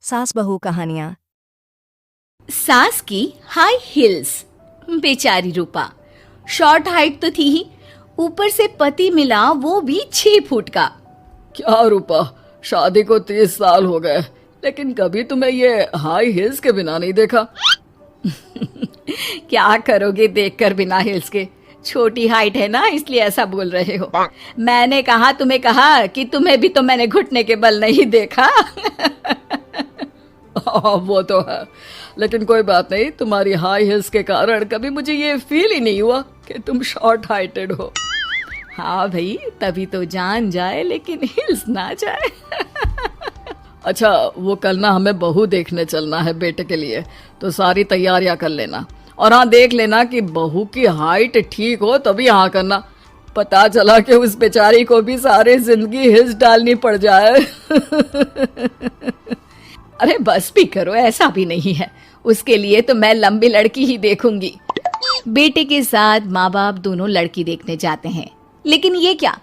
सास बहू कहानियां। सास की हाई हील्स। बेचारी रूपा शॉर्ट हाइट तो थी ही, ऊपर से पति मिला वो भी 6 फुट का। क्या रूपा, शादी को 30 साल हो गए लेकिन कभी तुम्हें ये हाई हील्स के बिना नहीं देखा। क्या करोगे देखकर बिना हील्स के? छोटी हाइट है ना, इसलिए ऐसा बोल रहे हो। मैंने कहा तुम्हें कहा कि तुम्हें भी तो मैंने घुटने के बल नहीं देखा। वो तो है, लेकिन कोई बात नहीं, तुम्हारी हाई हील्स के कारण कभी मुझे ये फील ही नहीं हुआ कि तुम शॉर्ट हाइटेड हो। हाँ भाई, तभी तो जान जाए लेकिन हिल्स ना जाए। अच्छा, वो कल ना हमें बहू देखने चलना है बेटे के लिए, तो सारी तैयारियां कर लेना। और हाँ, देख लेना कि बहू की हाइट ठीक हो तभी हाँ करना। पता चला कि उस बेचारी को भी सारी जिंदगी हिल्स डालनी पड़ जाए। अरे बस भी करो, ऐसा भी नहीं है। उसके लिए तो मैं लंबी लड़की ही देखूंगी। बेटे के साथ माँ बाप दोनों लड़की देखने जाते हैं, लेकिन ये क्या,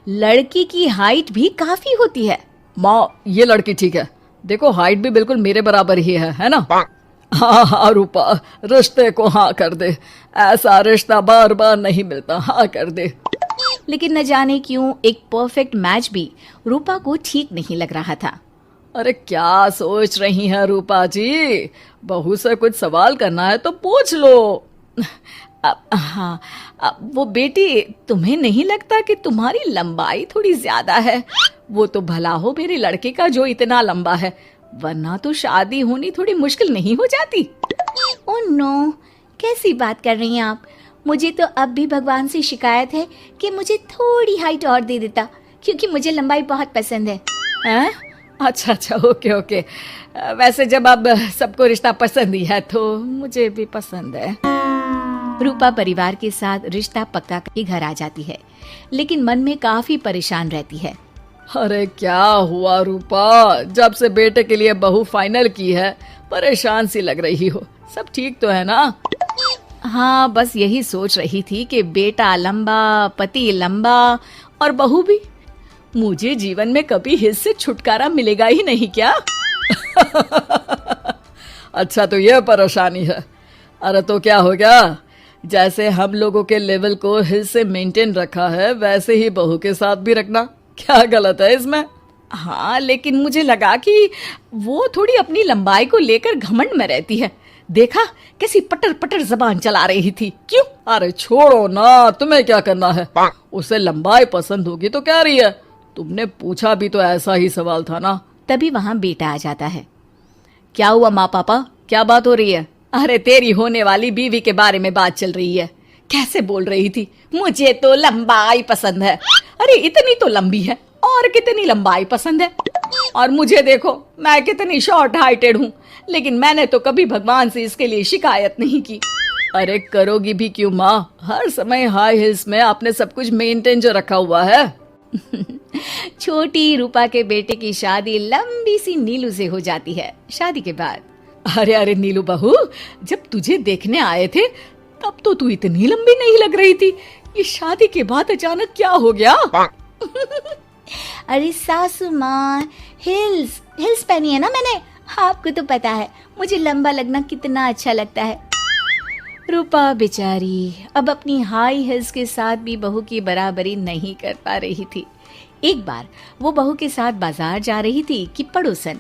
लड़की की हाइट भी काफी होती है। माँ, ये लड़की ठीक है, देखो हाइट भी बिल्कुल मेरे बराबर ही है ना। हाँ हाँ रूपा, रिश्ते को हाँ कर दे, ऐसा रिश्ता बार बार नहीं मिलता, हाँ कर दे। लेकिन न जाने क्यों एक परफेक्ट मैच भी रूपा को ठीक नहीं लग रहा था। अरे क्या सोच रही हैं रूपा जी, बहू से कुछ सवाल करना है तो पूछ लो। हाँ, वो बेटी, तुम्हें नहीं लगता कि तुम्हारी लंबाई थोड़ी ज्यादा है? वो तो भला हो मेरे लड़के का जो इतना लंबा है, वरना तो शादी होनी थोड़ी मुश्किल नहीं हो जाती। ओह नो, कैसी बात कर रही हैं आप? मुझे तो अब भी भगवान से शिकायत है कि मुझे थोड़ी हाइट और दे देता, क्योंकि मुझे लंबाई बहुत पसंद है। हैं? अच्छा, ओके। वैसे जब अब सबको रिश्ता पसंद ही है तो मुझे भी पसंद है। रूपा परिवार के साथ रिश्ता पक्का के घर आ जाती है, लेकिन मन में काफी परेशान रहती है। अरे क्या हुआ रूपा, जब से बेटे के लिए बहू फाइनल की है परेशान सी लग रही हो, सब ठीक तो है ना? हाँ, बस यही सोच रही थी कि बेटा लंबा, पति लंबा और बहू भी। मुझे जीवन में कभी हिल्स से छुटकारा मिलेगा ही नहीं क्या? अच्छा, तो ये परेशानी है। अरे तो क्या हो गया, जैसे हम लोगों के लेवल को हिल्स से मेंटेन रखा है वैसे ही बहू के साथ भी रखना, क्या गलत है इसमें? हाँ, लेकिन मुझे लगा कि वो थोड़ी अपनी लंबाई को लेकर घमंड में रहती है। देखा कैसी पटर पटर जबान चला रही थी। क्यों? अरे छोड़ो ना, तुम्हें क्या करना है? उसे लंबाई पसंद होगी तो क्या रही है, तुमने पूछा भी तो ऐसा ही सवाल था ना। तभी वहां बेटा आ जाता है। क्या हुआ माँ पापा, क्या बात हो रही है? अरे तेरी होने वाली बीवी के बारे में बात चल रही है। कैसे बोल रही थी, मुझे तो लंबाई पसंद है। अरे इतनी तो लंबी है, और कितनी लंबाई पसंद है? और मुझे देखो, मैं कितनी शॉर्ट हाइटेड हूँ, लेकिन मैंने तो कभी भगवान से इसके लिए शिकायत नहीं की। अरे करोगी भी क्यों माँ, हर समय हाई हिल्स में आपने सब कुछ मेंटेन जो रखा हुआ है। छोटी रूपा के बेटे की शादी लंबी सी नीलू से हो जाती है। शादी के बाद, अरे नीलू बहू, जब तुझे देखने आए थे तब तो तू इतनी लंबी नहीं लग रही थी, ये शादी के बाद अचानक क्या हो गया? अरे सासू माँ, हिल्स पहनी है ना मैंने, आपको तो पता है मुझे लंबा लगना कितना अच्छा लगता है। रूपा बेचारी अब अपनी हाई हिल्स के साथ भी बहू की बराबरी नहीं कर पा रही थी। एक बार वो बहू के साथ बाजार जा रही थी कि पड़ोसन,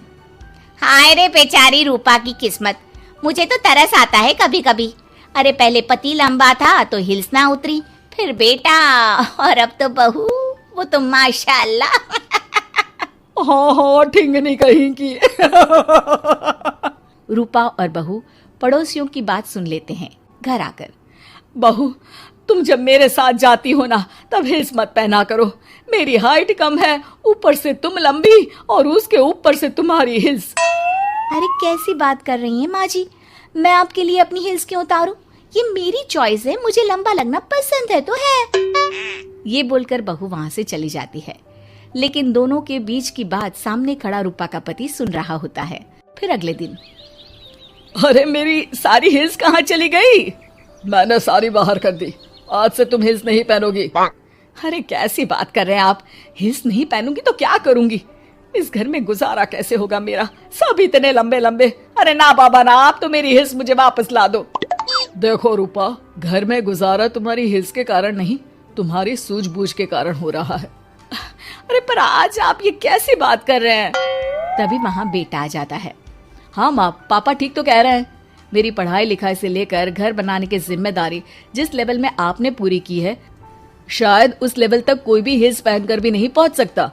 हाय रे बेचारी रूपा की किस्मत, मुझे तो तरस आता है कभी कभी। अरे पहले पति लंबा था तो हिल्स ना उतरी, फिर बेटा, और अब तो बहू, वो तो माशाल्लाह। हाँ, ठिंगनी कहीं की। रूपा और बहू पड़ोसियों की बात सुन लेते हैं। घर आकर, बहू, तुम जब मेरे साथ जाती हो ना तब हिल्स मत पहना करो, मेरी हाइट कम है, ऊपर से तुम लंबी और उसके ऊपर से तुम्हारी हिल्स। अरे कैसी बात कर रही हैं माँ जी, मैं आपके लिए अपनी हिल्स क्यों उतारूं? ये मेरी चॉइस है, मुझे लंबा लगना पसंद है तो है। ये बोलकर बहू वहां से चली जाती है, लेकिन दोनों के बीच की बात सामने खड़ा रूपा का पति सुन रहा होता है। फिर अगले दिन, अरे मेरी सारी हिल्स कहाँ चली गई? मैंने सारी बाहर कर दी, आज से तुम हिल्स नहीं पहनोगी। अरे कैसी बात कर रहे हैं आप, हिल्स नहीं पहनूंगी तो क्या करूंगी? इस घर में गुजारा कैसे होगा मेरा, सब इतने लंबे लंबे। अरे ना बाबा ना, आप तो मेरी हिल्स मुझे वापस ला दो। देखो रूपा, घर में गुजारा तुम्हारी हिल्स के कारण नहीं, तुम्हारी सूझबूझ के कारण हो रहा है। अरे पर आज आप ये कैसी बात कर रहे हैं? तभी वहां बेटा आ जाता है। हाँ माँ, पापा ठीक तो कह रहे हैं। मेरी पढ़ाई लिखाई से लेकर घर बनाने की जिम्मेदारी जिस लेवल में आपने पूरी की है, शायद उस लेवल तक कोई भी हिल्स पहनकर भी नहीं पहुंच सकता।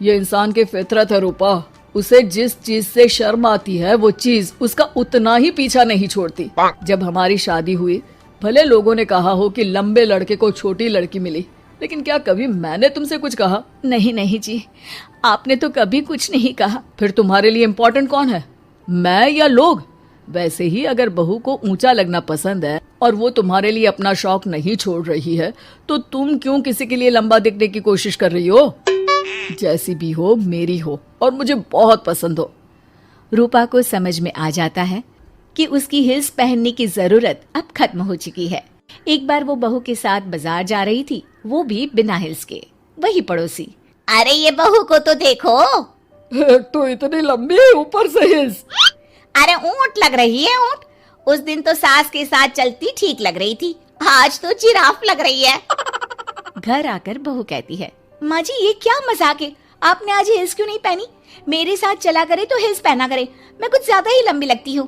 ये इंसान की फितरत है रूपा, उसे जिस चीज से शर्म आती है वो चीज उसका उतना ही पीछा नहीं छोड़ती। जब हमारी शादी हुई, भले लोगों ने कहा हो कि लंबे लड़के को छोटी लड़की मिली, लेकिन क्या कभी मैंने तुमसे कुछ कहा? नहीं नहीं जी, आपने तो कभी कुछ नहीं कहा। फिर तुम्हारे लिए इम्पोर्टेंट कौन है, मैं या लोग? वैसे ही अगर बहू को ऊंचा लगना पसंद है और वो तुम्हारे लिए अपना शौक नहीं छोड़ रही है, तो तुम क्यों किसी के लिए लंबा दिखने की कोशिश कर रही हो? जैसी भी हो, मेरी हो और मुझे बहुत पसंद हो। रूपा को समझ में आ जाता है कि उसकी हिल्स पहनने की जरूरत अब खत्म हो चुकी है। एक बार वो बहू के साथ बाजार जा रही थी, वो भी बिना हिल्स के। वही पड़ोसी, अरे ये बहू को तो देखो, एक तो इतनी लंबी है, ऊपर से हिल्स। अरे ऊंट लग रही है ऊंट। उस दिन तो सास के साथ चलती ठीक लग रही थी, आज तो जिराफ लग रही है। घर आकर बहू कहती है, माँ जी ये क्या मजाक है, आपने आज हिल्स क्यों नहीं पहनी? मेरे साथ चला करे तो हिल्स पहना करे, मैं कुछ ज्यादा ही लंबी लगती हूँ।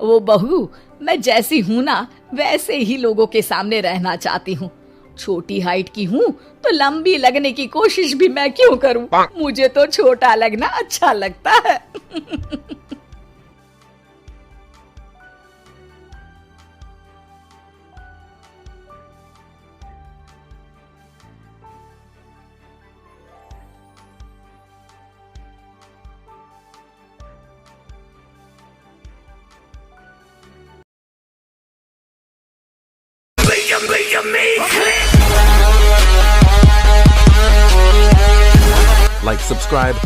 वो बहू, मैं जैसी हूँ ना वैसे ही लोगों के सामने रहना चाहती हूँ। छोटी हाइट की हूँ तो लंबी लगने की कोशिश भी मैं क्यों करूँ? मुझे तो छोटा लगना अच्छा लगता है। Like, subscribe,